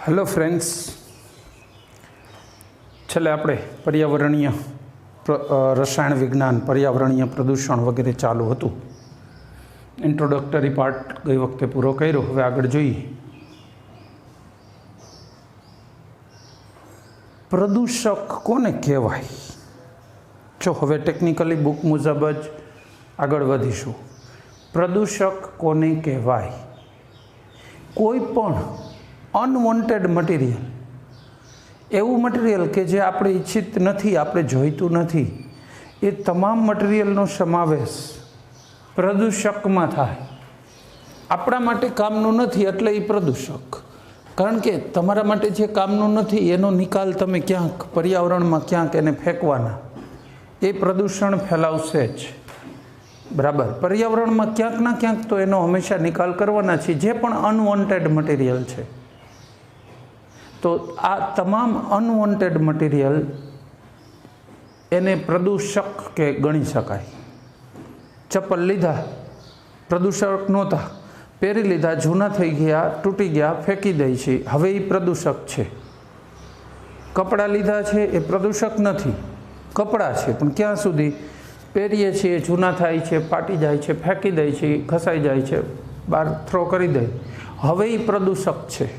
Hello friends, छेल्ले आपणे पर्यावरणीय रसायण विज्ञान, पर्यावरणीय प्रदूषण वगैरह चालू हतुं। इंट्रोडक्टरी पार्ट गई वखते पूरो कर्यो। हवे आगळ जोईए। प्रदूषक कोने कहेवाय? जो हवे टेक्निकली बुक मुजब ज आगळ वधीशुं। प्रदूषक कोने कहेवाय? कोई पण अनवॉन्टेड मटीरियल, एवं मटीरियल के जे आपणे इच्छित नहीं, आपणे जोईतुं नहीं, ए तमाम मटीरियलनो समावेश प्रदूषक में थाय। आपणा माटे कामनु नहीं एटले ए प्रदूषक। कारण के तमारा माटे जे कामनु नहीं एनो निकाल तमे क्यांक पर्यावरण में क्यांक एने फेंकवाना, ए प्रदूषण फैलावशे ज। बराबर, पर्यावरण में क्यांक ना क्यांक तो एनो हमेशा निकाल करवाना छे, जे पण अनवॉन्टेड मटीरियल छे। तो आ तमाम अनवॉन्टेड मटीरियल एने प्रदूषक के गणी शकाय। चप्पल लीधा, प्रदूषक नहोता, पहेरी लीधा, जूना थई गया, तूटी गया, फेंकी दे छे, हवे ए प्रदूषक छे। कपड़ा लीधा छे ए प्रदूषक नथी, कपड़ा छे पण क्यां सुधी पहेरीए छीए, जूना थाय छे, फाटी जाय छे, फेंकी दे छे, खसाई जाय छे, बार थ्रो करी दे, हवे ए प्रदूषक छे।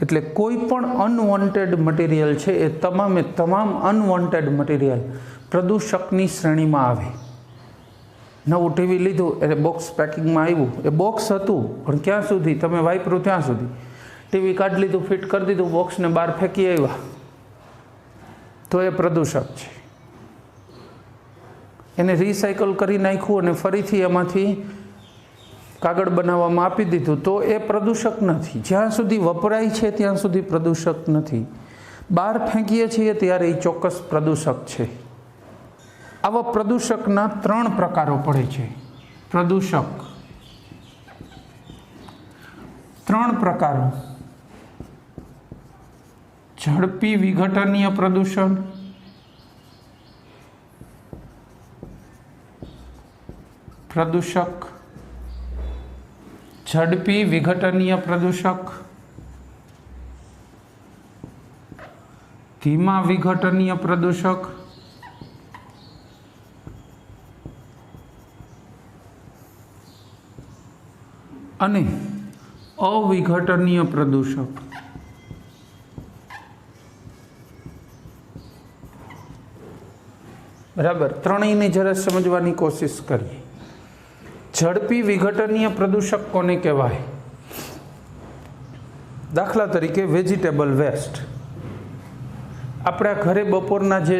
एटले कोई पण अनवॉन्टेड मटीरियल छे ए तमामे तमाम अनवॉन्टेड मटीरियल प्रदूषकनी श्रेणी में आवे। नवुं टीवी लीधुं एटले बॉक्स पेकिंग में आव्युं, ए बॉक्स हतुं पण क्यां सुधी तमे वापर्युं त्यां सुधी। टीवी काढी लीधुं, फिट करी दीधुं, बॉक्स ने बहार फेंकी आव्या, तो ए प्रदूषक छे। एने रिसाइकल करी नाख्युं अने फरीथी एमांथी कागळ बनाववामां आपी दीधुं तो ए प्रदूषक नहीं। ज्यां सुधी वपराय छे त्यां सुधी प्रदूषक नहीं। बहार फेंकीए छीए त्यारे ए चोक्कस प्रदूषक छे। आवा प्रदूषकना 3 प्रकारो पड़े छे। प्रदूषक 3 प्रकारो: झड़पी विघटनीय प्रदूषण, प्रदूषक झड़पी विघटनीय प्रदूषक, धीमा विघटनीय प्रदूषक, अने अविघटनीय प्रदूषक। बराबर, त्रणेयने जरा समझवानी कोशिश करिए। झड़पी विघटनीय प्रदूषक कोने कहेवाय? दाखला तरीके वेजिटेबल वेस्ट। आपड़ा घरे बपोરના જે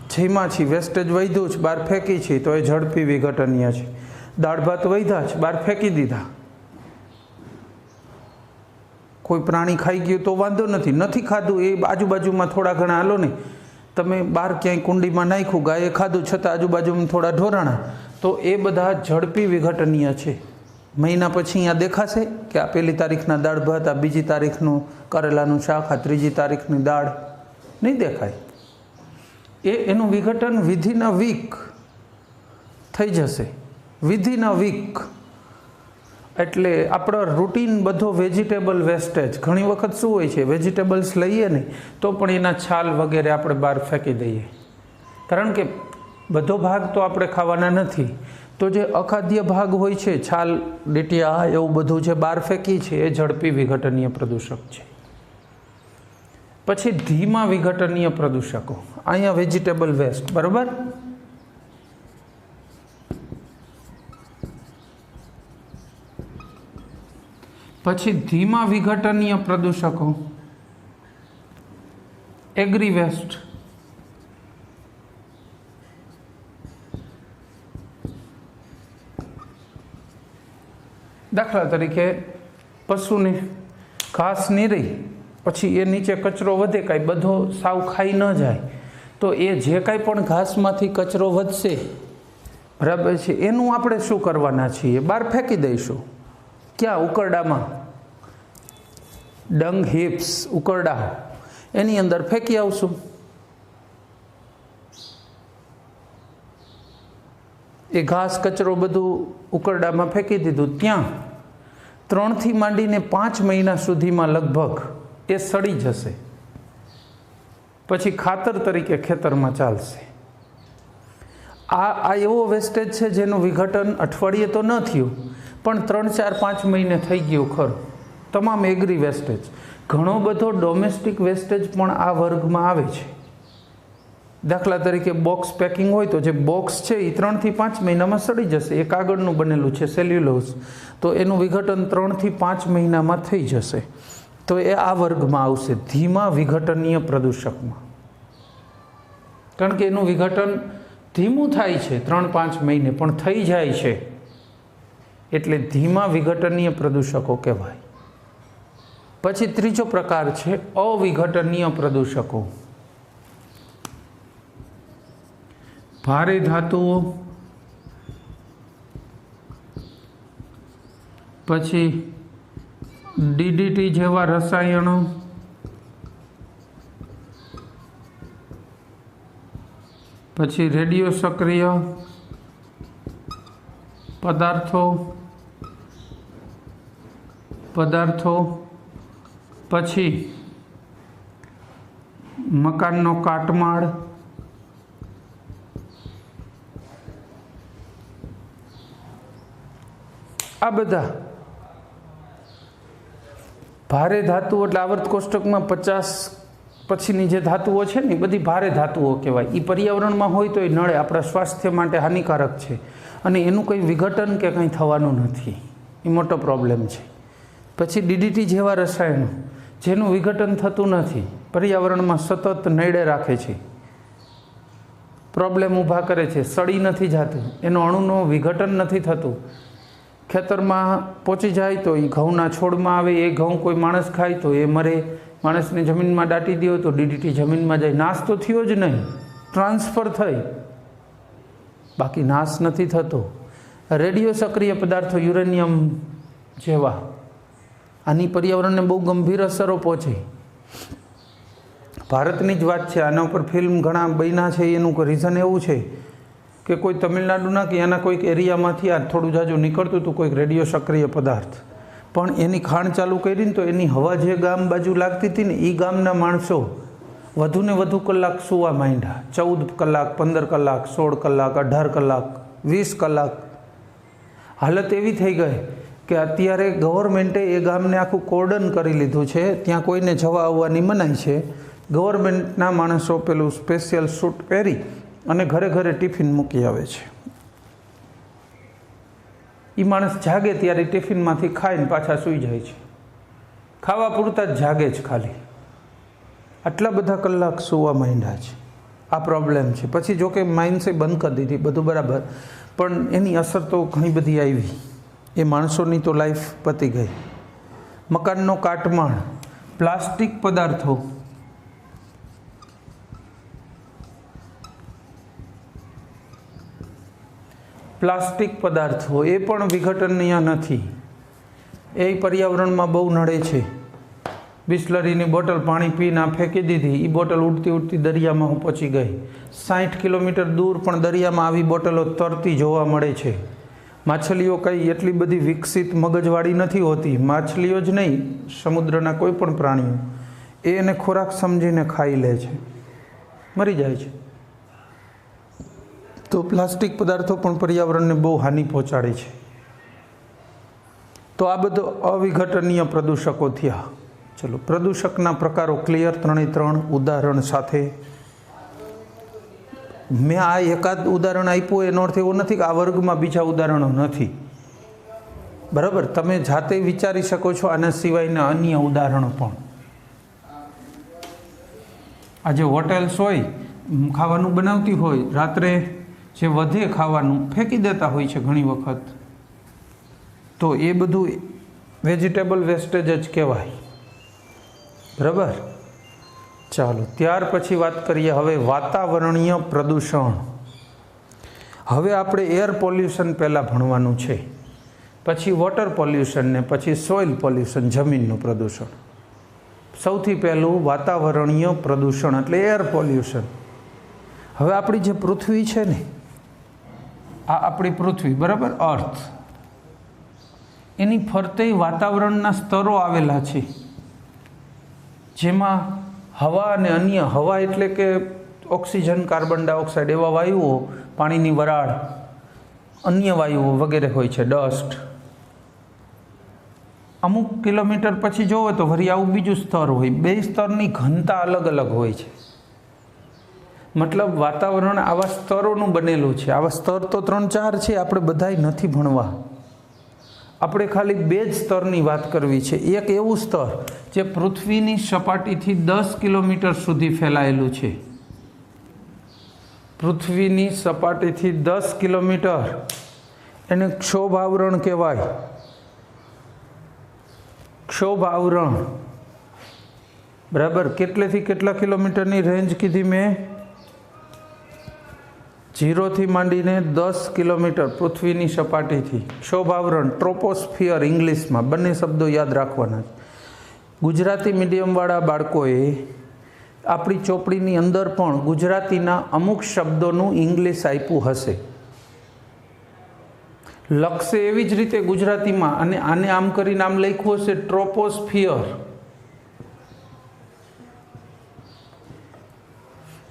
જમ્યા છે, વેસ્ટેજ વધ્યું છે, બહાર ફેંકી છે, તો એ ઝડપી વિઘટનીય છે। દાળ ભાત વધ્યા છે, બહાર ફેંકી દીધા। કોઈ પ્રાણી ખાઈ ગયું તો વાંધો નથી, નથી ખાધું એ આજુબાજુમાં થોડા ઘણા હાલો ને, તમે બહાર ક્યાંય કુંડીમાં નાખ્યું, ગાયે ખાધું છતાં આજુબાજુમાં થોડા ઢોરાણા, तो ए बधा झड़पी विघटनीय है। महीना पछी अँ देखाशे कि आ पहली तारीखना दाळ भात, आ बीजी तारीखनु करेलानु शाक, आ त्रीजी तारीखनी दाळ नहीं देखाय। एनु विघटन विधिन अ वीक थई जशे, विधिन अ वीक। एटले आपणो रूटीन बधो वेजिटेबल वेस्टेज घणी वखत शुं होय छे, वेजिटेबल्स लईए ने तो पण एना छाल वगैरह आपणे बहार फेंकी दईए। कारण के बधो भाग तो आपणे खावाना नथी, तो जे अखाद्य भाग होय छे, छाल डीटिया एवुं बधुं जे बहार फेंकी छे ए झड़पी विघटनीय प्रदूषक छे। पछी धीमा विघटनीय प्रदूषको, अहींया वेजिटेबल वेस्ट। बराबर, पछी धीमा विघटनीय प्रदूषको एग्री वेस्ट। दाखला तरीके पशु ने घास नहीं रही, पछी ए नीचे कचरो वधे, कांई बधो साव खाई न जाए, तो ए जे कांई पण घासमांथी कचरो वधशे, बराबर छे, एनुं आपणे शुं करवाना छीए? बहार फेंकी दईशुं। क्या? उकरडामां। डंग हीप्स, उकरडा, एनी अंदर फेंकी आवशुं। ए घास कचरो बधु उकरडामां फेंकी दीधुं, त्यां 3 થી માંડીને 5 મહિના સુધીમાં લગભગ એ સડી જશે, પછી ખાતર તરીકે ખેતરમાં ચાલશે. આ એવો વેસ્ટેજ છે જેનું વિઘટન અઠવાડિયે તો ન થયું, પણ 3, 4, 5 મહિને થઈ ગયું ખરું. તમામ એગ્રી વેસ્ટેજ. ઘણો બધો ડોમેસ્ટિક વેસ્ટેજ પણ આ વર્ગમાં આવે છે. દાખલા તરીકે બોક્સ પેકિંગ હોય તો જે બોક્સ છે એ 3 થી 5 મહિનામાં સડી જશે. એ કાગળનું બનેલું છે, સેલ્યુલોઝ, તો એનું વિઘટન 3 થી 5 મહિનામાં થઈ જશે. તો એ આ વર્ગમાં આવશે, ધીમા વિઘટનીય પ્રદૂષકમાં. કારણ કે એનું વિઘટન ધીમું થાય છે 3-5 મહિને, પણ થઈ જાય છે, એટલે ધીમા વિઘટનીય પ્રદૂષકો કહેવાય. પછી ત્રીજો પ્રકાર છે અવિઘટનીય પ્રદૂષકો. ભારે ધાતુઓ, પછી DDT જેવા રસાયણો, પછી રેડિયો સક્રિય પદાર્થો, પછી મકાનનો કાટમાળ, આ બધા ભારે ધાતુઓ. એટલે આવર્ત કોષ્ટકમાં 50 પછીની જે ધાતુઓ છે ને એ બધી ભારે ધાતુઓ કહેવાય. એ પર્યાવરણમાં હોય તો એ નડે, આપણા સ્વાસ્થ્ય માટે હાનિકારક છે, અને એનું કંઈ વિઘટન કે કંઈ થવાનું નથી. એ મોટો પ્રોબ્લેમ છે. પછી DDT જેવા રસાયણો જેનું વિઘટન થતું નથી, પર્યાવરણમાં સતત નડે રાખે છે, પ્રોબ્લેમ ઊભા કરે છે, સડી નથી જતું, એનો અણુનું વિઘટન નથી થતું. ખેતરમાં પહોંચી જાય તો એ ઘઉંના છોડમાં આવે, એ ઘઉં કોઈ માણસ ખાય તો એ મરે. માણસને જમીનમાં દાટી દો તો DDT જમીનમાં જાય. નાશ તો થયો જ નહીં, ટ્રાન્સફર થઈ, બાકી નાશ નથી થતો. રેડિયો સક્રિય પદાર્થો, યુરેનિયમ જેવા, આની પર્યાવરણને બહુ ગંભીર અસરો પહોંચે. ભારતની જ વાત છે, આના ઉપર ફિલ્મ ઘણા બન્યા છે. એનું રીઝન એવું છે કે કોઈ તમિલનાડુના કે એના કોઈક એરિયામાંથી આ થોડું જાજુ નીકળતું હતું, કોઈક રેડિયો સક્રિય પદાર્થ, પણ એની ખાણ ચાલુ કરી ને તો એની હવા જે ગામ બાજુ લાગતી હતી ને, એ ગામના માણસો વધુને વધુ કલાક સૂવા માંડ્યા. 14 કલાક, 15 કલાક, 16 કલાક, 18 કલાક, 20 કલાક. હાલત એવી થઈ ગઈ કે અત્યારે ગવર્મેન્ટે એ ગામને આખું કોર્ડન કરી લીધું છે. ત્યાં કોઈને જવા આવવાની મનાઈ છે. ગવર્મેન્ટના માણસો પેલું સ્પેશિયલ સૂટ પહેરી અને ઘરે ઘરે ટિફિન મૂકી આવે છે. એ માણસ જાગે ત્યારે ટિફિનમાંથી ખાઈને પાછા સૂઈ જાય છે. ખાવા પૂરતા જ જાગે જ ખાલી. આટલા બધા કલાક સૂવા માંડ્યા છે. આ પ્રોબ્લેમ છે. પછી જોકે માઇન્સે બંધ કરી દીધી, બધું બરાબર, પણ એની અસર તો ઘણી બધી આવી. એ માણસોની તો લાઈફ પતી ગઈ. મકાનનો કાટમાળ, પ્લાસ્ટિક પદાર્થો, એ પણ વિઘટનીય નથી. એ પર્યાવરણમાં બહુ નડે છે. બિસ્લરીની બોટલ પાણી પીને ફેંકી દીધી, એ બોટલ ઉડતી ઉડતી દરિયામાં પહોંચી ગઈ. 60 કિલોમીટર દૂર પણ દરિયામાં આવી બોટલો તરતી જોવા મળે છે. માછલીઓ કંઈ એટલી બધી વિકસિત મગજવાળી નથી હોતી. માછલીઓ જ નહીં, સમુદ્રના કોઈ પણ પ્રાણીઓ એ એને ખોરાક સમજીને ખાઈ લે છે, મરી જાય છે. તો પ્લાસ્ટિક પદાર્થો પણ પર્યાવરણને બહુ હાનિ પહોંચાડે છે. તો આ બધો અવિઘટનીય પ્રદૂષકો થયા. ચલો, પ્રદૂષકના પ્રકારો ક્લિયર, 3 ઉદાહરણ સાથે. મેં આ એકાદ ઉદાહરણ આપ્યું એનો અર્થ એવો નથી કે આ વર્ગમાં બીજા ઉદાહરણો નથી. બરાબર, તમે જાતે વિચારી શકો છો આના સિવાયના અન્ય ઉદાહરણો પણ. આજે હોટેલ્સ હોય, ખાવાનું બનાવતી હોય, રાત્રે જે વધે ખાવાનું ફેંકી દેતા હોય છે ઘણી વખત, તો એ બધું વેજીટેબલ વેસ્ટેજ જ કહેવાય. બરાબર, ચાલો ત્યાર પછી વાત કરીએ હવે વાતાવરણીય પ્રદૂષણ. હવે આપણે એર પોલ્યુશન પહેલાં ભણવાનું છે, પછી વોટર પોલ્યુશન ને પછી સોઇલ પોલ્યુશન, જમીનનું પ્રદૂષણ. સૌથી પહેલું વાતાવરણીય પ્રદૂષણ એટલે એર પોલ્યુશન. હવે આપણી જે પૃથ્વી છે ને, આ આપણી પૃથ્વી, બરાબર, અર્થ, એની ફરતે વાતાવરણના સ્તરો આવેલા છે, જેમાં હવા અને અન્ય હવા એટલે કે ઓક્સિજન, કાર્બન ડાયોક્સાઇડ એવા વાયુઓ, પાણીની વરાળ, અન્ય વાયુઓ વગેરે હોય છે, ડસ્ટ. અમુક કિલોમીટર પછી જોવો તો વળી આવું બીજું સ્તર હોય. બે સ્તરની ઘનતા અલગ અલગ હોય છે. મતલબ વાતાવરણ આવા સ્તરોનું બનેલું છે. આવા સ્તર તો 3-4 છે, આપણે બધાય નથી ભણવા. આપણે ખાલી 2 જ સ્તરની વાત કરવી છે. એક એવું સ્તર જે પૃથ્વીની સપાટીથી 10 કિલોમીટર સુધી ફેલાયેલું છે. પૃથ્વીની સપાટીથી 10 કિલોમીટર, એને ક્ષોભ આવરણ કહેવાય. ક્ષોભ આવરણ, બરાબર. કેટલેથી કેટલા કિલોમીટરની રેન્જ કીધી મેં? 0 થી માંડીને 10 કિલોમીટર પૃથ્વીની સપાટીથી. ક્ષોભ આવરણ, ટ્રોપોસ્ફિયર ઇંગ્લિશમાં. બંને શબ્દો યાદ રાખવાના છે. ગુજરાતી મીડિયમવાળા બાળકોએ આપણી ચોપડીની અંદર પણ ગુજરાતીના અમુક શબ્દોનું ઇંગ્લિશ આપ્યું હશે. લખશે એવી જ રીતે ગુજરાતીમાં, અને આને આમ કરીને આમ લખ્યું હશે, ટ્રોપોસ્ફિયર.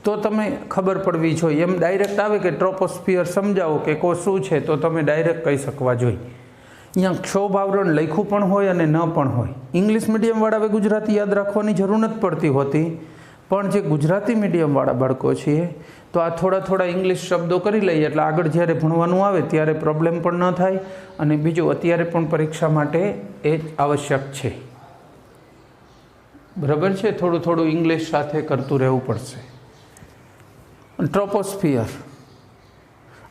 તો તમે ખબર પડવી જોઈએ. એમ ડાયરેક્ટ આવે કે ટ્રોપોસ્ફિયર સમજાવો કે શું છે, તો તમે ડાયરેક્ટ કહી શકવા જોઈએ. અહીંયા ક્ષોભ આવરણ લખ્યું પણ હોય અને ન પણ હોય. ઇંગ્લિશ મીડિયમવાળા હવે ગુજરાતી યાદ રાખવાની જરૂર નથી પડતી હોતી, પણ જે ગુજરાતી મીડિયમવાળા બાળકો છીએ તો આ થોડા ઇંગ્લિશ શબ્દો કરી લઈએ, એટલે આગળ જ્યારે ભણવાનું આવે ત્યારે પ્રોબ્લેમ પણ ન થાય. અને બીજું, અત્યારે પણ પરીક્ષા માટે એ જ આવશ્યક છે. બરાબર છે? થોડું ઇંગ્લિશ સાથે કરતું રહેવું પડશે. ટ્રોપોસ્ફિયર,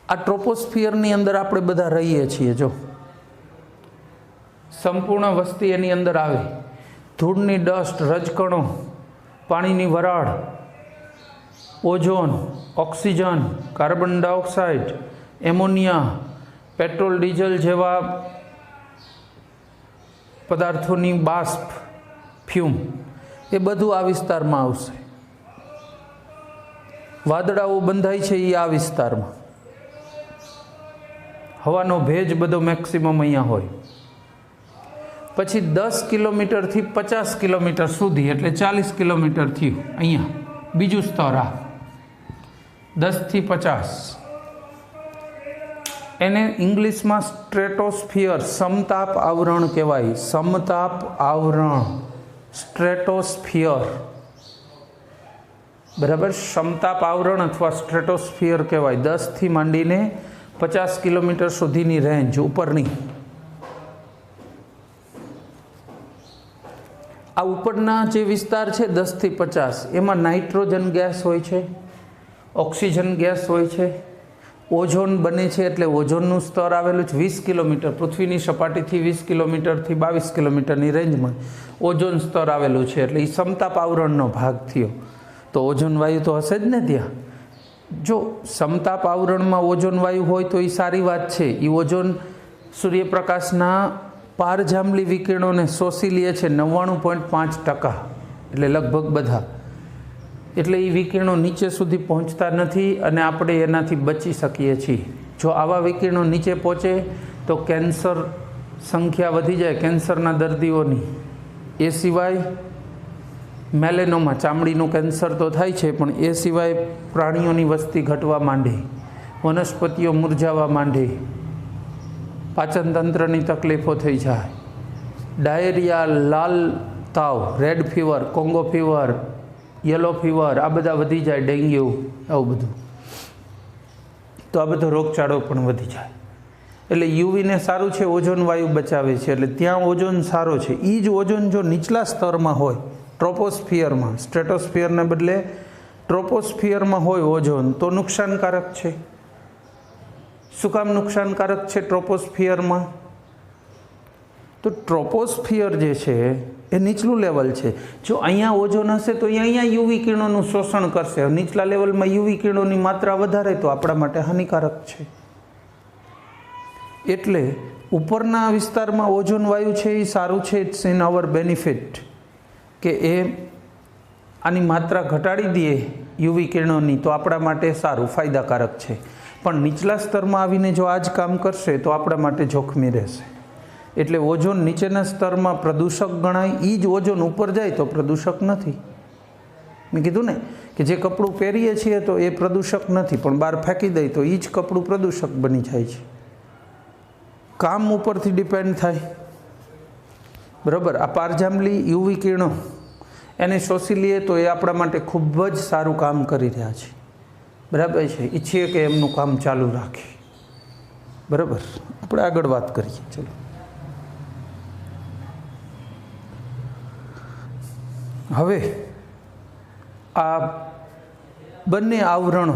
આ ટ્રોપોસ્ફિયરની અંદર આપણે બધા રહીએ છીએ. જો સંપૂર્ણ વસ્તી એની અંદર આવે. ધૂળની ડસ્ટ, રજકણો, પાણીની વરાળ, ozone, oxygen, carbon dioxide, ammonia, petrol, diesel જેવા પદાર્થોની બાષ્પ, ફ્યુમ, એ બધું આ વિસ્તારમાં આવશે. વાદળાઓ બંધાય છે એ આ વિસ્તારમાં. હવાનો ભેજ બધો મેક્સિમમ અહીંયા હોય. પછી 10 કિલોમીટરથી 50 કિલોમીટર સુધી, એટલે 40 કિલોમીટર થયું અહીંયા બીજું સ્તર. આ 10 થી 50, એને ઇંગ્લિશમાં સ્ટ્રેટોસ્ફિયર, સમતાપ આવરણ કહેવાય. સમતાપ આવરણ, સ્ટ્રેટોસ્ફિયર. બરાબર? સમતાપ આવરણ અથવા સ્ટ્રેટોસ્ફિયર કહેવાય. 10 થી માંડીને 50 કિલોમીટર સુધીની રેન્જ ઉપરની. આ ઉપરના જે વિસ્તાર છે 10 થી 50, એમાં નાઇટ્રોજન ગેસ હોય છે, ઓક્સિજન ગેસ હોય છે, ઓઝોન બને છે. એટલે ઓઝોનનું સ્તર આવેલું છે 20 કિલોમીટર પૃથ્વીની સપાટીથી, 20 કિલોમીટરથી 22 કિલોમીટરની રેન્જમાં ઓઝોન સ્તર આવેલું છે. એટલે એ સમતાપ આવરણનો ભાગ થયો. તો ઓઝોન વાયુ તો હશે જ ને ત્યાં. જો સમતાપ આવરણમાં ઓઝોન વાયુ હોય તો એ સારી વાત છે. એ ઓઝોન સૂર્યપ્રકાશના પારજાંબલી વિકિરણોને શોષી લે છે 99.5%, એટલે લગભગ બધા. એટલે એ વિકિરણો નીચે સુધી પહોંચતા નથી અને આપણે એનાથી બચી શકીએ છીએ. જો આવા વિકિરણો નીચે પહોંચે તો કેન્સર સંખ્યા વધી જાય, કેન્સરના દર્દીઓની. એ સિવાય મેલેનોમા, ચામડીનું કેન્સર તો થાય છે, પણ એ સિવાય પ્રાણીઓની વસ્તી ઘટવા માંડે, વનસ્પતિઓ મુરઝાવા માંડે, પાચનતંત્રની તકલીફો થઈ જાય, ડાયરિયા, લાલ તાવ, red fever, Congo fever, yellow fever, આ બધા વધી જાય, ડેન્ગ્યુ, આવું બધું. તો આ બધો રોગચાળો પણ વધી જાય. એટલે યુવીને સારું છે, ઓઝોન વાયુ બચાવે છે, એટલે ત્યાં ઓઝોન સારો છે. એ જ ઓઝોન જો નીચલા સ્તરમાં હોય, ટ્રોપોસ્ફિયરમાં, સ્ટ્રેટોસ્ફિયરને બદલે ટ્રોપોસ્ફિયરમાં હોય ઓઝોન, તો નુકસાનકારક છે. શું કામ નુકસાનકારક છે ટ્રોપોસ્ફિયરમાં? તો ટ્રોપોસ્ફિયર જે છે એ નીચલું લેવલ છે. જો અહીંયા ઓઝોન હશે તો અહીંયા યુવી કિરણોનું શોષણ કરશે. નીચલા લેવલમાં યુવી કિરણોની માત્રા વધારે તો આપણા માટે હાનિકારક છે. એટલે ઉપરના વિસ્તારમાં ઓઝોન વાયુ છે એ સારું છે, ઇટ્સ ઇન અવર બેનિફિટ, કે એ આની માત્રા ઘટાડી દઈએ યુવી કિરણોની તો આપણા માટે સારું, ફાયદાકારક છે. પણ નીચલા સ્તરમાં આવીને જો આ જ કામ કરશે તો આપણા માટે જોખમી રહેશે. એટલે ઓઝોન નીચેના સ્તરમાં પ્રદૂષક ગણાય, એ જ ઓઝોન ઉપર જાય તો પ્રદૂષક નથી. મેં કીધું ને કે જે કપડું પહેરીએ છીએ તો એ પ્રદૂષક નથી, પણ બહાર ફેંકી દઈએ તો એ જ કપડું પ્રદૂષક બની જાય છે. કામ ઉપરથી ડિપેન્ડ થાય. બરાબર. આ પારજાંબલી યુવી કિરણો એને શોષી લઈએ તો એ આપણા માટે ખૂબ જ સારું કામ કરી રહ્યા છે. બરાબર છે. ઈચ્છીએ કે એમનું કામ ચાલુ રાખે. બરાબર. આપણે આગળ વાત કરીએ. ચલો, હવે આ બંને આવરણો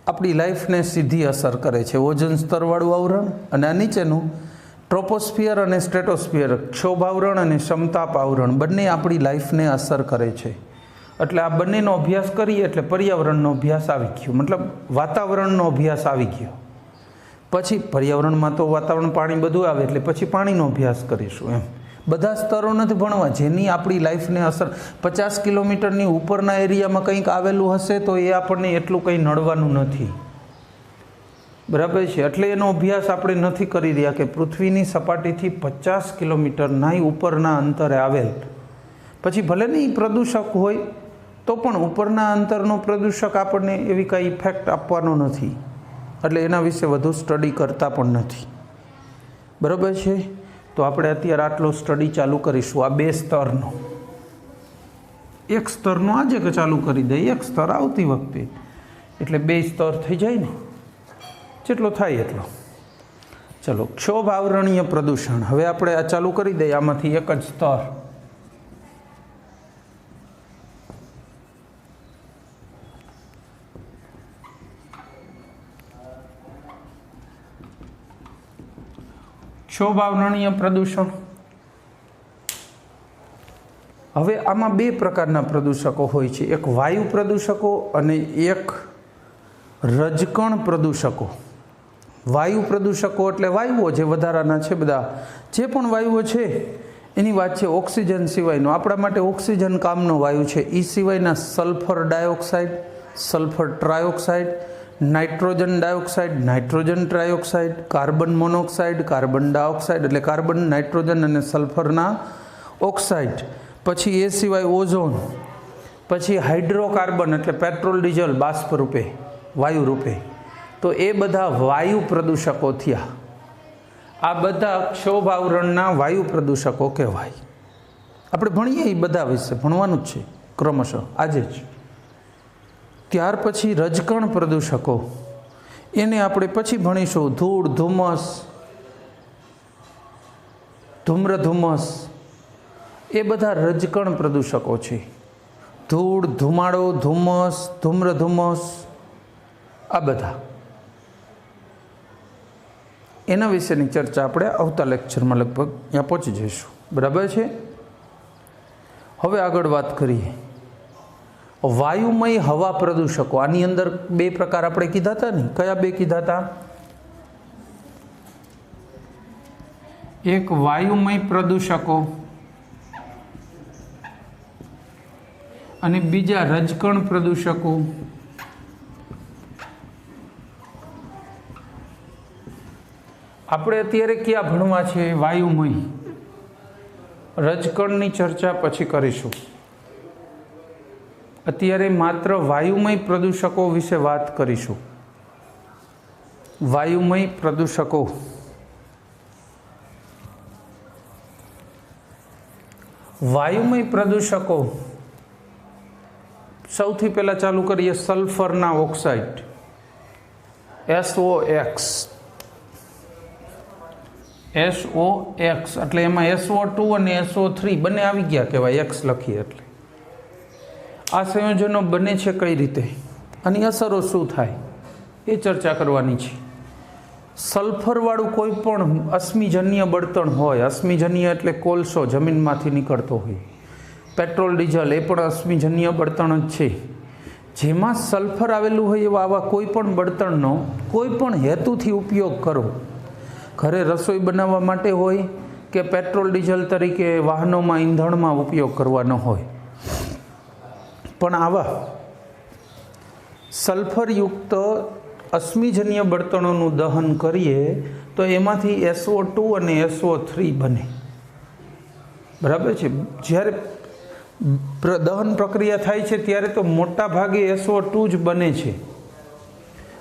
આપણી લાઈફને સીધી અસર કરે છે. ઓઝોન સ્તરવાળું આવરણ અને આ નીચેનું ટ્રોપોસ્ફિયર અને સ્ટ્રેટોસ્ફિયર, ક્ષોભ આવરણ અને સમતાપ આવરણ, બંને આપણી લાઈફને અસર કરે છે. એટલે આ બંનેનો અભ્યાસ કરીએ એટલે પર્યાવરણનો અભ્યાસ આવી ગયો, મતલબ વાતાવરણનો અભ્યાસ આવી ગયો. પછી પર્યાવરણમાં તો વાતાવરણ, પાણી બધું આવે એટલે પછી પાણીનો અભ્યાસ કરીશું. એમ બધા સ્તરો નથી ભણવા જેની આપણી લાઈફને અસર. 50 કિલોમીટરની ઉપરના એરિયામાં કંઈક આવેલું હશે તો એ આપણને એટલું કંઈ નડવાનું નથી. બરાબર છે. એટલે એનો અભ્યાસ આપણે નથી કરી રહ્યા કે પૃથ્વીની સપાટીથી 50 કિલોમીટરના ઉપરના અંતરે આવેલ, પછી ભલે નહીં પ્રદૂષક હોય તો પણ ઉપરના અંતરનો પ્રદૂષક આપણને એવી કાંઈ ઇફેક્ટ આપવાનો નથી. એટલે એના વિશે વધુ સ્ટડી કરતા પણ નથી. બરાબર છે. તો આપણે અત્યારે આટલો સ્ટડી ચાલુ કરીશું આ 2 સ્તરનો. એક સ્તરનો આજે કે ચાલુ કરી દઈએ, એક સ્તર આવતી વખતે, એટલે 2 સ્તર થઈ જાય ને, જેટલો થાય એટલો. ચલો, ક્ષોભ આવરણીય પ્રદૂષણ. હવે આપણે આ ચાલુ કરી દઈએ. આમાંથી એક જ સ્તર. ક્ષોભ આવરણીય પ્રદૂષણ. હવે આમાં 2 પ્રકારના પ્રદૂષકો હોય છે, એક વાયુ પ્રદૂષકો અને એક રજકણ પ્રદૂષકો. વાયુ પ્રદૂષકો એટલે વાયુઓ જે વધારાના છે, બધા જે પણ વાયુઓ છે એની વાત છે. ઓક્સિજન સિવાયનો, આપણા માટે ઓક્સિજન કામનો વાયુ છે. એ સિવાયના sulphur dioxide, sulphur trioxide, nitrogen dioxide, nitrogen trioxide, carbon monoxide, carbon dioxide એટલે કાર્બન, નાઇટ્રોજન અને સલ્ફરના ઓક્સાઇડ. પછી એ સિવાય ઓઝોન, પછી હાઇડ્રોકાર્બન એટલે પેટ્રોલ ડીઝલ બાષ્પ રૂપે, વાયુ રૂપે. તો એ બધા વાયુ પ્રદૂષકો થયા. આ બધા ક્ષોભ આવરણના વાયુ પ્રદૂષકો કહેવાય. આપણે ભણીએ એ બધા વિશે ભણવાનું જ છે ક્રમશઃ આજે જ. ત્યાર પછી રજકણ પ્રદૂષકો, એને આપણે પછી ભણીશું. ધૂળ, ધુમ્મસ, ધૂમ્ર ધુમ્મસ, એ બધા રજકણ પ્રદૂષકો છે. ધૂળ, ધુમાડો, ધુમ્મસ, ધૂમ્ર ધુમ્મસ, આ બધા એના વિશેની ચર્ચા આપણે આવતા લેક્ચરમાં લગભગ ત્યાં પહોંચી જઈશું. બરાબર છે. હવે આગળ વાત કરીએ. વાયુમય હવા પ્રદૂષકો. આની અંદર 2 પ્રકાર આપણે કીધા હતા ને. કયા 2 કીધા હતા? એક વાયુમય પ્રદૂષકો અને બીજા રજકણ પ્રદૂષકો. આપણે અત્યારે ક્યાં ભણવા છે? વાયુમય. રજકણની ચર્ચા પછી કરીશું. અત્યારે માત્ર વાયુમય પ્રદૂષકો વિશે વાત કરીશું. વાયુમય પ્રદૂષકો. વાયુમય પ્રદૂષકો સૌથી પહેલાં ચાલુ કરીએ સલ્ફરના ઓક્સાઇડ, SOX. SOX એટલે એમાં SO2 અને SO3 બંને આવી ગયા કહેવાય. X લખીએ એટલે આ સંયોજનો બને છે કઈ રીતે, આની અસરો શું થાય એ ચર્ચા કરવાની છે. સલ્ફરવાળું કોઈ પણ અશ્મિજન્ય બળતણ હોય, અશ્મિજન્ય એટલે કોલસો જમીનમાંથી નીકળતો હોય, પેટ્રોલ ડીઝલ એ પણ અશ્મિજન્ય બળતણ જ છે. જેમાં સલ્ફર આવેલું હોય એવા આવા કોઈ પણ બળતણનો કોઈ પણ હેતુથી ઉપયોગ કરો, ઘરે રસોઈ બનાવવા માટે હોય કે પેટ્રોલ ડીઝલ તરીકે વાહનોમાં ઈંધણમાં ઉપયોગ કરવાનો હોય, પણ આવા સલ્ફરયુક્ત અશ્મિજન્ય બળતણોનું દહન કરીએ તો એમાંથી SO2 અને SO3 બને, બરાબર છે। જ્યારે દહન પ્રક્રિયા થાય છે ત્યારે તો મોટા ભાગે SO2 જ બને છે,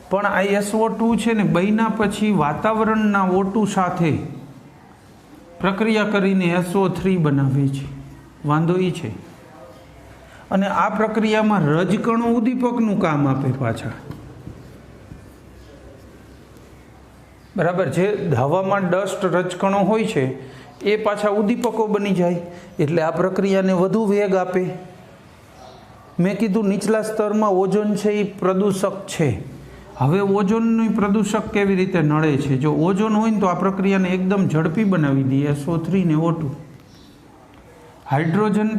પણ આ SO2 છે ને બન્યા પછી વાતાવરણના O2 સાથે પ્રક્રિયા કરીને SO3 બનાવે છે। વાંધો એ છે, અને આ પ્રક્રિયામાં રજકણો ઉદ્દીપકનું કામ આપે પાછા, બરાબર। જે હવામાં ડસ્ટ રજકણો હોય છે એ પાછા ઉદ્દીપકો બની જાય, એટલે આ પ્રક્રિયાને વધુ વેગ આપે। મેં કીધું નીચલા સ્તરમાં ઓઝોન છે એ પ્રદૂષક છે। હવે ઓઝોનનું પ્રદૂષક કેવી રીતે નડે છે? જો ઓઝોન હોય ને તો આ પ્રક્રિયાને એકદમ ઝડપી બનાવી દે, SO3 ને O2। હાઇડ્રોજન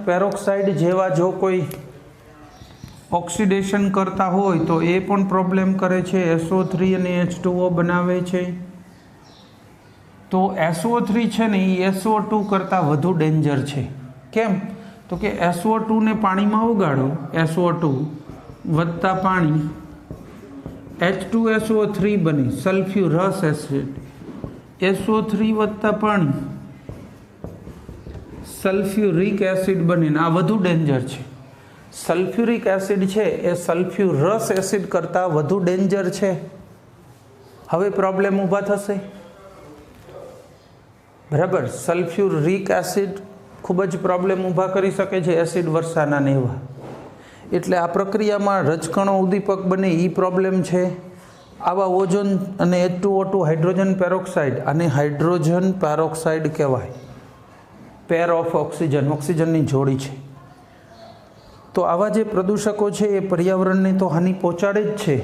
પેરોક્સાઇડ જેવા જો કોઈ ઓક્સિડેશન કરતા હોય તો એ પણ પ્રોબ્લેમ કરે છે, SO3 અને H2O બનાવે છે। તો SO3 છે ને એ SO2 કરતાં વધુ ડેન્જર છે। કેમ? તો કે SO2 ને પાણીમાં ઓગાળો, SO2 વત્તા પાણી, H2SO3 બને, સલ્ફ્યુરસ એસિડ, SO3 વત્તા પાણી, સલ્ફ્યુરિક એસિડ બને, આ વધુ ડેન્જર છે। સલ્ફ્યુરિક એસિડ છે એ સલ્ફ્યુરસ એસિડ કરતાં વધુ ડેન્જર છે। હવે પ્રોબ્લેમ ઊભા થશે, બરાબર। સલ્ફ્યુરિક એસિડ ખૂબ જ પ્રોબ્લેમ ઊભા કરી શકે છે, એસિડ વર્ષાના ને એવા, એટલે આ પ્રક્રિયામાં રજકણો ઉદ્દીપક બને એ પ્રોબ્લેમ છે। આવા ઓઝોન અને H2O2 હાઇડ્રોજન પેરોક્સાઇડ, અને હાઇડ્રોજન પેરોક્સાઇડ કહેવાય, પેર ઓફ ઓક્સિજન, ઓક્સિજનની જોડી છે। તો આવા જે પ્રદૂષકો છે એ પર્યાવરણને તો હાનિ પહોંચાડે જ છે,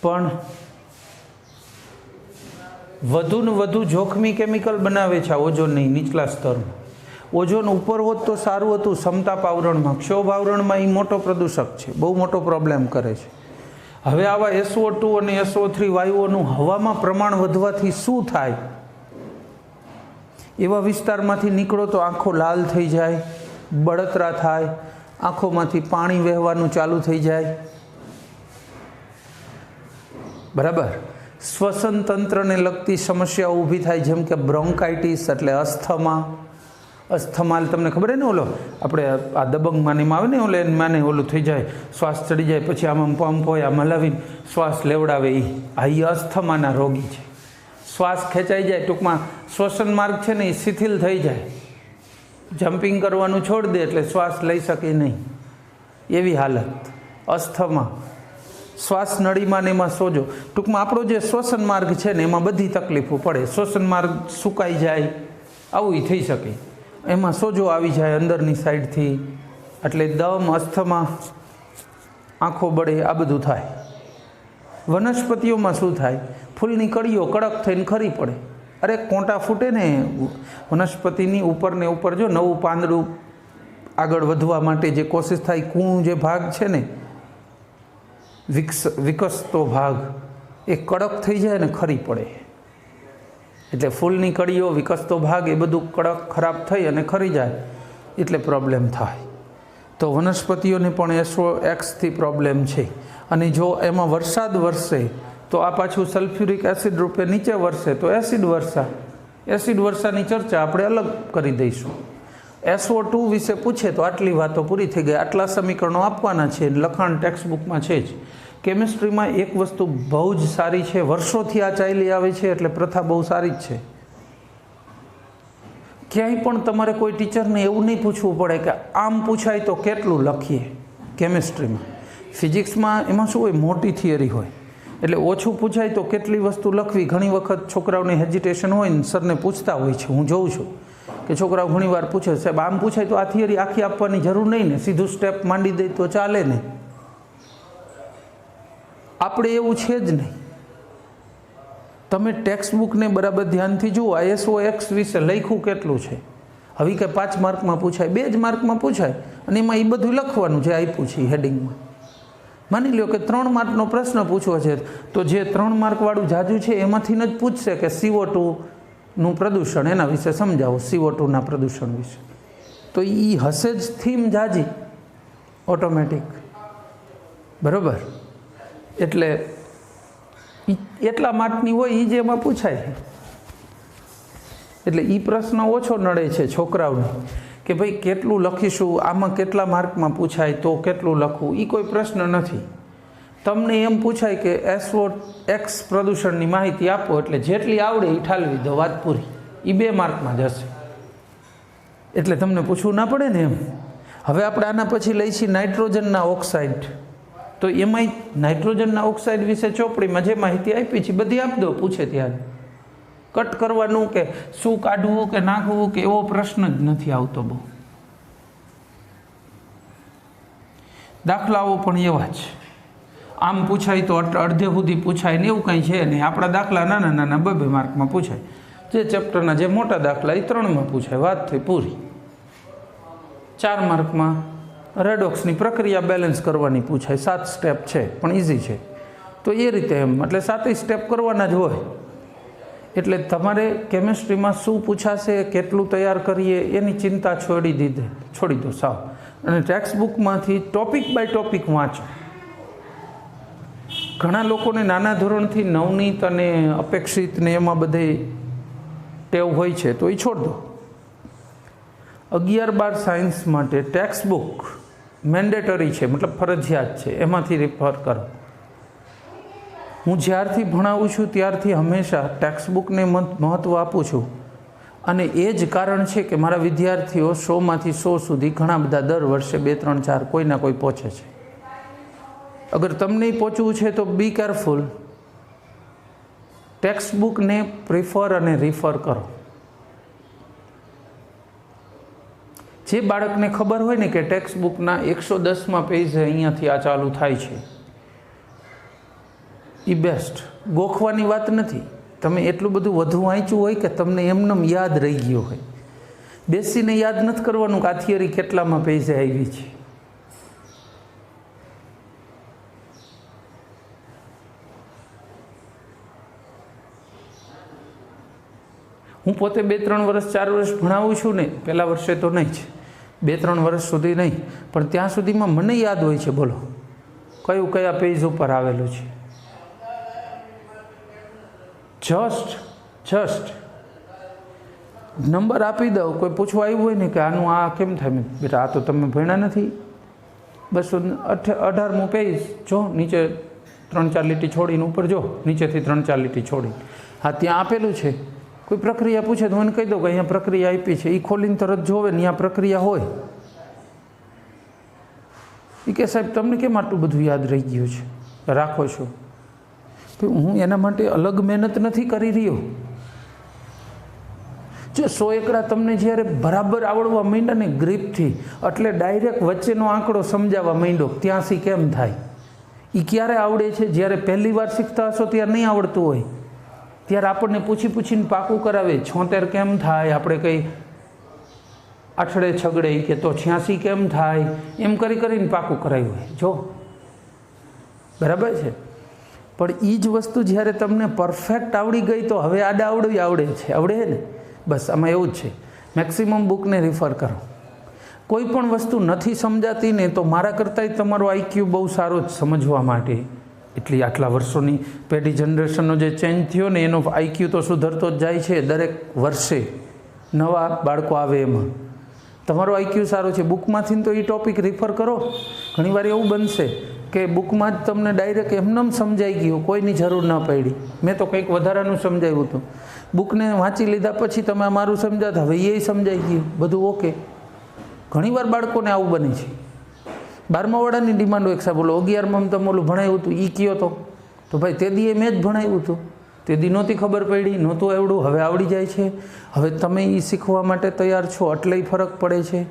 પણ વધુને વધુ જોખમી કેમિકલ બનાવે છે ઓઝોનની નીચલા સ્તરમાં। ઓઝોન ઉપર હોત તો સારું હતું, સમતાપ આવરણમાં, ક્ષોભ આવરણમાં એ મોટો પ્રદૂષક છે, બહુ મોટો પ્રોબ્લેમ કરે છે। હવે આવા SO2 અને SO3 વાયુઓનું હવામાં પ્રમાણ વધવાથી શું થાય? એવા વિસ્તારમાંથી નીકળો તો આંખો લાલ થઈ જાય, બળતરા થાય, આંખોમાંથી પાણી વહેવાનું ચાલુ થઈ જાય, બરાબર। શ્વસન તંત્રને લગતી સમસ્યાઓ ઊભી થાય, જેમ કે બ્રોન્કાઇટિસ એટલે અસ્થમા। અસ્થમા તમને ખબર ને, ઓલો આપણે આ દબંગમાં આવે ને, ઓલે માને ઓલું થઈ જાય, શ્વાસ ચડી જાય, પછી આમાં પંપ હોય, આમ હલાવીને શ્વાસ લેવડાવે, એ અસ્થમાના રોગી છે। શ્વાસ ખેંચાઈ જાય, ટૂંકમાં શ્વસન માર્ગ છે ને એ શિથિલ થઈ જાય, જમ્પિંગ કરવાનું છોડી દે એટલે શ્વાસ લઈ શકે નહીં, એવી હાલત અસ્થમા। શ્વાસ નળીમાં ને એમાં સોજો, ટૂંકમાં આપણો જે શ્વસન માર્ગ છે ને એમાં બધી તકલીફો પડે, શ્વસન માર્ગ સુકાઈ જાય, આવું થઈ શકે, એમાં સોજો આવી જાય અંદરની સાઈડથી, એટલે દમ, અસ્થમા, આંખો બળે, આ બધું થાય। વનસ્પતિઓમાં શું થાય? ફૂલની કળીઓ કડક થઈને ખરી પડે, અરે કોંટા ફૂટે ને વનસ્પતિની ઉપર ને ઉપર, જો નવું પાંદડું આગળ વધવા માટે જે કોશિશ થાય, કૂણું જે ભાગ છે ને વિકસતો ભાગ, એ કડક થઈ જાય ને ખરી પડે, એટલે ફૂલની કળીઓ, વિકસતો ભાગ એ બધું કડક ખરાબ થઈ અને ખરી જાય એટલે પ્રોબ્લેમ થાય। તો વનસ્પતિઓને પણ SOx થી પ્રોબ્લેમ છે, અને જો એમાં વરસાદ વરસે તો આ પાછું સલ્ફ્યુરિક એસિડ રૂપે નીચે વરસે તો એસિડ વર્ષા। એસિડ વર્ષાની ચર્ચા આપણે અલગ કરી દઈશું। SO2 વિશે પૂછે તો આટલી વાતો પૂરી થઈ ગઈ, આટલા સમીકરણો આપવાના છે, લખાણ ટેક્સ્ટબુકમાં છે જ। કેમિસ્ટ્રીમાં એક વસ્તુ બહુ જ સારી છે, વર્ષોથી આ ચાલી આવે છે, એટલે પ્રથા બહુ સારી જ છે। ક્યાંય પણ તમારે કોઈ ટીચરને એવું નહીં પૂછવું પડે કે આમ પૂછાય તો કેટલું લખીએ કેમિસ્ટ્રીમાં। ફિઝિક્સમાં એમાં શું હોય, મોટી થિયરી હોય, એટલે ઓછું પૂછાય તો કેટલી વસ્તુ લખવી। ઘણી વખત છોકરાઓને હેજિટેશન હોય ને સરને પૂછતા હોય છે, હું જોઉં છું કે છોકરાઓ ઘણી વાર પૂછે, સાહેબ આમ પૂછાય તો આ થિયરી આખી આપવાની જરૂર નહીં ને, સીધું સ્ટેપ માંડી દે તો ચાલે ને? આપણે એવું છે જ નહીં। તમે ટેક્સ્ટબુકને બરાબર ધ્યાનથી જુઓ, SOx વિશે લખ્યું કેટલું છે। હવે કે 5 માર્કમાં પૂછાય, 2 જ માર્કમાં પૂછાય, અને એમાં એ બધું લખવાનું છે, આપ્યું છે હેડિંગમાં। માની લો કે 3 માર્કનો પ્રશ્ન પૂછવો છે, તો જે 3 માર્કવાળું જાજુ છે એમાંથી જ પૂછશે કે CO2નું પ્રદૂષણ, એના વિશે સમજાવો, CO2ના પ્રદૂષણ વિશે, તો એ હશે જ થીમ જાજી ઓટોમેટિક, બરાબર। એટલે એટલા માર્કની હોય એ જ એમાં પૂછાય. એટલે એ પ્રશ્ન ઓછો નડે છે છોકરાઓને કે ભાઈ કેટલું લખીશું, આમાં કેટલા માર્કમાં પૂછાય તો કેટલું લખવું, એ કોઈ પ્રશ્ન નથી. તમને એમ પૂછાય કે SO2 પ્રદૂષણની માહિતી આપો એટલે જેટલી આવડે એ ઠાલવી દો, વાત પૂરી. એ 2 માર્કમાં જશે. એટલે તમને પૂછવું ના પડે ને એમ. હવે આપણે આના પછી લઈશું નાઇટ્રોજનના ઓક્સાઇડ. તો એમાંય નાઇટ્રોજનના ઓક્સાઇડ વિશે ચોપડીમાં જે માહિતી આપી છે બધી આપી દો પૂછે ત્યારે. કટ કરવાનું કે શું કાઢવું કે નાખવું કે એવો પ્રશ્ન જ નથી આવતો બહુ. દાખલાઓ પણ એવા જ. આમ પૂછાય તો અડધે સુધી પૂછાય ને એવું કંઈ છે નહીં. આપણા દાખલા નાના નાના 2-2 માર્કમાં પૂછાય. જે ચેપ્ટરના જે મોટા દાખલા એ 3માં પૂછાય, વાત થઈ પૂરી. 4 માર્કમાં રેડોક્સની પ્રક્રિયા બેલેન્સ કરવાની પૂછાય. 7 સ્ટેપ છે પણ ઇઝી છે. તો એ રીતે એમ એટલે 7 સ્ટેપ કરવાના જ હોય. એટલે તમારે કેમિસ્ટ્રીમાં શું પૂછાશે, કેટલું તૈયાર કરીએ એની ચિંતા છોડી દો સાવ. અને ટેક્સ્ટ બુકમાંથી ટોપિક બાય ટોપિક વાંચો. ઘણા લોકોને નાના ધોરણથી નવનીત અને અપેક્ષિત ને એમાં બધે ટેવ હોય છે તો એ છોડ દો. 11-12 સાયન્સ માટે ટેક્સ્ટ બુક મેન્ડેટરી છે, મતલબ ફરજિયાત છે, એમાંથી રિફર કરો. હું જ્યારથી ભણાવું છું ત્યારથી હંમેશા ટેક્સ્ટ બુકને મહત્ત્વ આપું છું. અને એ જ કારણ છે કે મારા વિદ્યાર્થીઓ 100માંથી 100 સુધી ઘણા બધા દર વર્ષે 2, 3, 4 કોઈના કોઈ પહોંચે છે. અગર તમને પહોંચવું છે તો બી કેરફુલ. ટેક્સ્ટ બુકને પ્રિફર અને રિફર કરો. જે બાળકને ખબર હોય ને કે ટેક્સ્ટ બુકના 110માં પેજ અહીંયાથી આ ચાલુ થાય છે એ બેસ્ટ. ગોખવાની વાત નથી. તમે એટલું બધું વધુ વાંચ્યું હોય કે તમને એમનેમ યાદ રહી ગયો હોય. બેસીને યાદ નથી કરવાનું કે આ થિયરી કેટલામાં પેજે આવી છે. હું પોતે 2, 3 વર્ષ 4 વર્ષ ભણાવું છું ને, પહેલા વર્ષે તો નહીં જ, 2, 3 વર્ષ સુધી નહીં, પણ ત્યાં સુધીમાં મને યાદ હોય છે. બોલો કયા પેજ ઉપર આવેલું છે. જસ્ટ નંબર આપી દઉં. કોઈ પૂછવા આવ્યું હોય ને કે આનું આ કેમ થાય, બેટા આ તો તમે ભણ્યા નથી. 218મું પેજ જો, નીચે 3-4 લીટી છોડીને ઉપર જો, નીચેથી 3-4 લીટી છોડી, હા ત્યાં આપેલું છે. કોઈ પ્રક્રિયા પૂછે તો મને કહી દો કે અહીંયા પ્રક્રિયા આપી છે. એ ખોલીને તરત જોવે ને અહીંયા પ્રક્રિયા હોય. એ કે સાહેબ તમને કેમ આટલું બધું યાદ રહી ગયું છે, રાખો છો. હું એના માટે અલગ મહેનત નથી કરી રહ્યો. જો 100 એકડા તમને જ્યારે બરાબર આવડવા માંડ્યા ને ગ્રીપથી, એટલે ડાયરેક્ટ વચ્ચેનો આંકડો સમજાવવા માંડ્યો 83 કેમ થાય. એ ક્યારે આવડે છે? જ્યારે પહેલી વાર શીખતા હશો ત્યારે નહીં આવડતું હોય, ત્યારે આપણને પૂછીને પાકું કરાવે. 76 કેમ થાય, આપણે કંઈ આઠડે છગડે કે તો 86 કેમ થાય, એમ કરીને પાકું કરાવ્યું હોય. જો બરાબર છે. પણ એ જ વસ્તુ જ્યારે તમને પરફેક્ટ આવડી ગઈ તો હવે આવડે ને. બસ આમાં એવું જ છે. મેક્સિમમ બુકને રિફર કરો. કોઈ પણ વસ્તુ નથી સમજાતી ને તો મારા કરતાંય તમારો IQ બહુ સારો જ સમજવા માટે. એટલી આટલા વર્ષોની પેઢી જનરેશનનો જે ચેન્જ થયો ને એનો IQ તો સુધરતો જ જાય છે. દરેક વર્ષે નવા બાળકો આવે એમાં તમારો IQ સારો છે. બુકમાંથી તો એ ટૉપિક રિફર કરો. ઘણીવાર એવું બનશે કે બુકમાં જ તમને ડાયરેક્ટ એમનેમ સમજાઈ ગયું, કોઈની જરૂર ન પડી. મેં તો કંઈક વધારાનું સમજાવ્યું હતું. બુકને વાંચી લીધા પછી તમે અમારું સમજાતા, હવે એ સમજાઈ ગયું, બધું ઓકે. ઘણીવાર બાળકોને આવું બને છે. 12મા વાળાની ડિમાન્ડ હોય, સાહેબ બોલો 11માં તમે ઓલું ભણાવ્યું હતું એ કયો તો ભાઈ તે દી મેં જ ભણાવ્યું હતું, તે દી નહોતી ખબર પડી, નહોતું આવડું, હવે આવડી જાય છે. હવે તમે એ શીખવા માટે તૈયાર છો એટલેય ફરક પડે છે.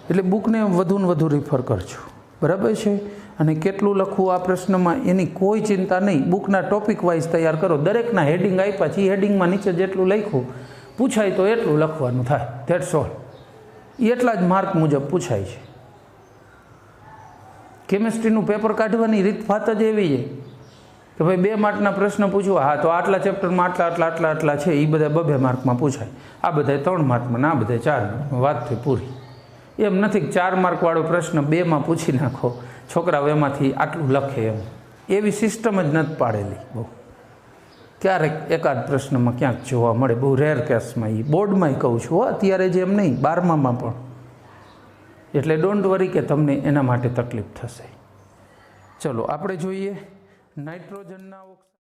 એટલે બુકને વધુ ને વધુ રિફર કરજો. બરાબર છે. અને કેટલું લખવું આ પ્રશ્નમાં એની કોઈ ચિંતા નહીં. બુકના ટોપિક વાઇઝ તૈયાર કરો. દરેકના હેડિંગ આપ્યા છે, એ હેડિંગમાં નીચે જેટલું લખ્યું પૂછાય તો એટલું લખવાનું થાય. That's all. એ એટલા જ માર્ક મુજબ પૂછાય છે. કેમિસ્ટ્રીનું પેપર કાઢવાની રીત ફાત જ એવી છે કે ભાઈ 2 માર્કના પ્રશ્ન પૂછવા, હા તો આટલા ચેપ્ટરમાં આટલા છે, એ બધા 2-2 માર્કમાં પૂછાય. આ બધા 3 માર્કમાં, આ બધા 4 માર્કમાં, વાત થઈ પૂરી. એમ નથી કે 4 માર્કવાળો પ્રશ્ન 2માં પૂછી નાખો, છોકરાઓ એમાંથી આટલું લખે એમ. એવી સિસ્ટમ જ નથી પાડેલી. બહુ ક્યારેક એકાદ પ્રશ્નમાં ક્યાંક જોવા મળે, બહુ રેર કેસમાં. એ બોર્ડમાંય કહું છું, અત્યારે જેમ નહીં, 12માં પણ. એટલે ડોન્ટ વરી કે તમને એના માટે તકલીફ થશે. ચલો આપણે જોઈએ નાઇટ્રોજનના